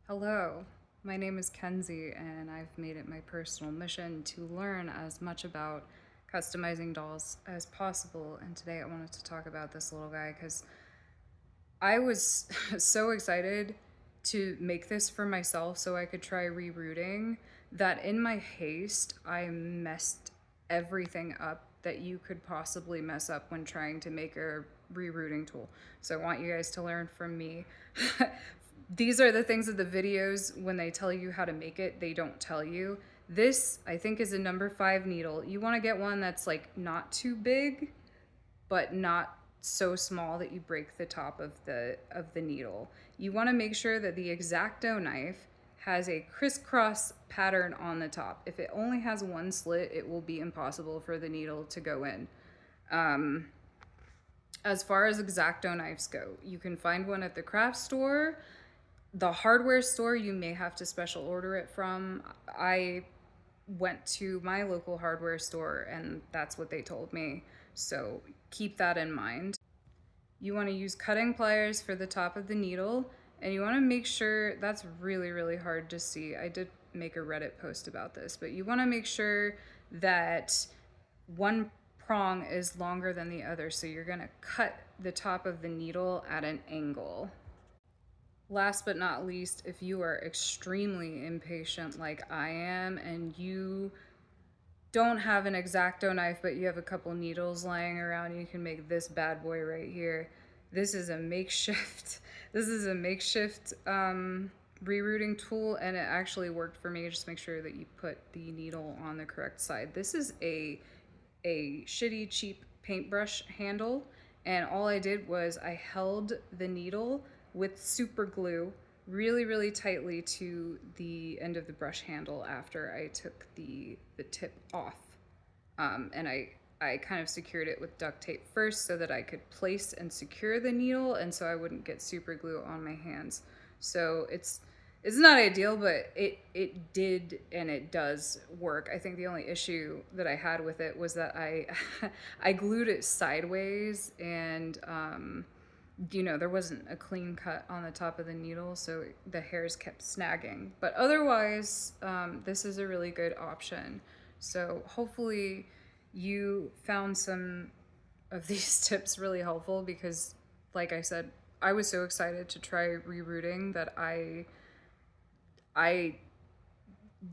Hello, my name is Kenzie, and I've made it my personal mission to learn as much about customizing dolls as possible. And today I wanted to talk about this little guy because I was so excited to make this for myself so I could try rerouting that in my haste, I messed everything up that you could possibly mess up when trying to make a rerouting tool. So I want you guys to learn from me. These are the things of the videos when they tell you how to make it, they don't tell you. This, I think, is a number 5 needle. You want to get one that's like not too big, but not so small that you break the top of the needle. You want to make sure that the X-Acto knife has a crisscross pattern on the top. If it only has one slit, it will be impossible for the needle to go in. As far as X-Acto knives go, you can find one at the craft store. The hardware store, you may have to special order it from. I went to my local hardware store and that's what they told me. So keep that in mind. You want to use cutting pliers for the top of the needle, and you want to make sure that's really, really hard to see. I did make a Reddit post about this, but you want to make sure that one prong is longer than the other. So you're going to cut the top of the needle at an angle. Last but not least, if you are extremely impatient like I am and you don't have an X-Acto knife but you have a couple needles lying around, you can make this bad boy right here. This is a makeshift rerouting tool, and it actually worked for me. Just make sure that you put the needle on the correct side. This is a shitty cheap paintbrush handle, and all I did was I held the needle with super glue really tightly to the end of the brush handle after I took the tip off. And I kind of secured it with duct tape first so that I could place and secure the needle, and so I wouldn't get super glue on my hands. So it's not ideal, but it did and it does work. I think the only issue that I had with it was that I I glued it sideways, and there wasn't a clean cut on the top of the needle, so the hairs kept snagging. But otherwise, this is a really good option. So hopefully you found some of these tips really helpful, because like I said, I was so excited to try rerouting that I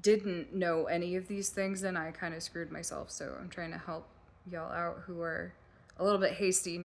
didn't know any of these things, and I kind of screwed myself. So I'm trying to help y'all out who are a little bit hasty.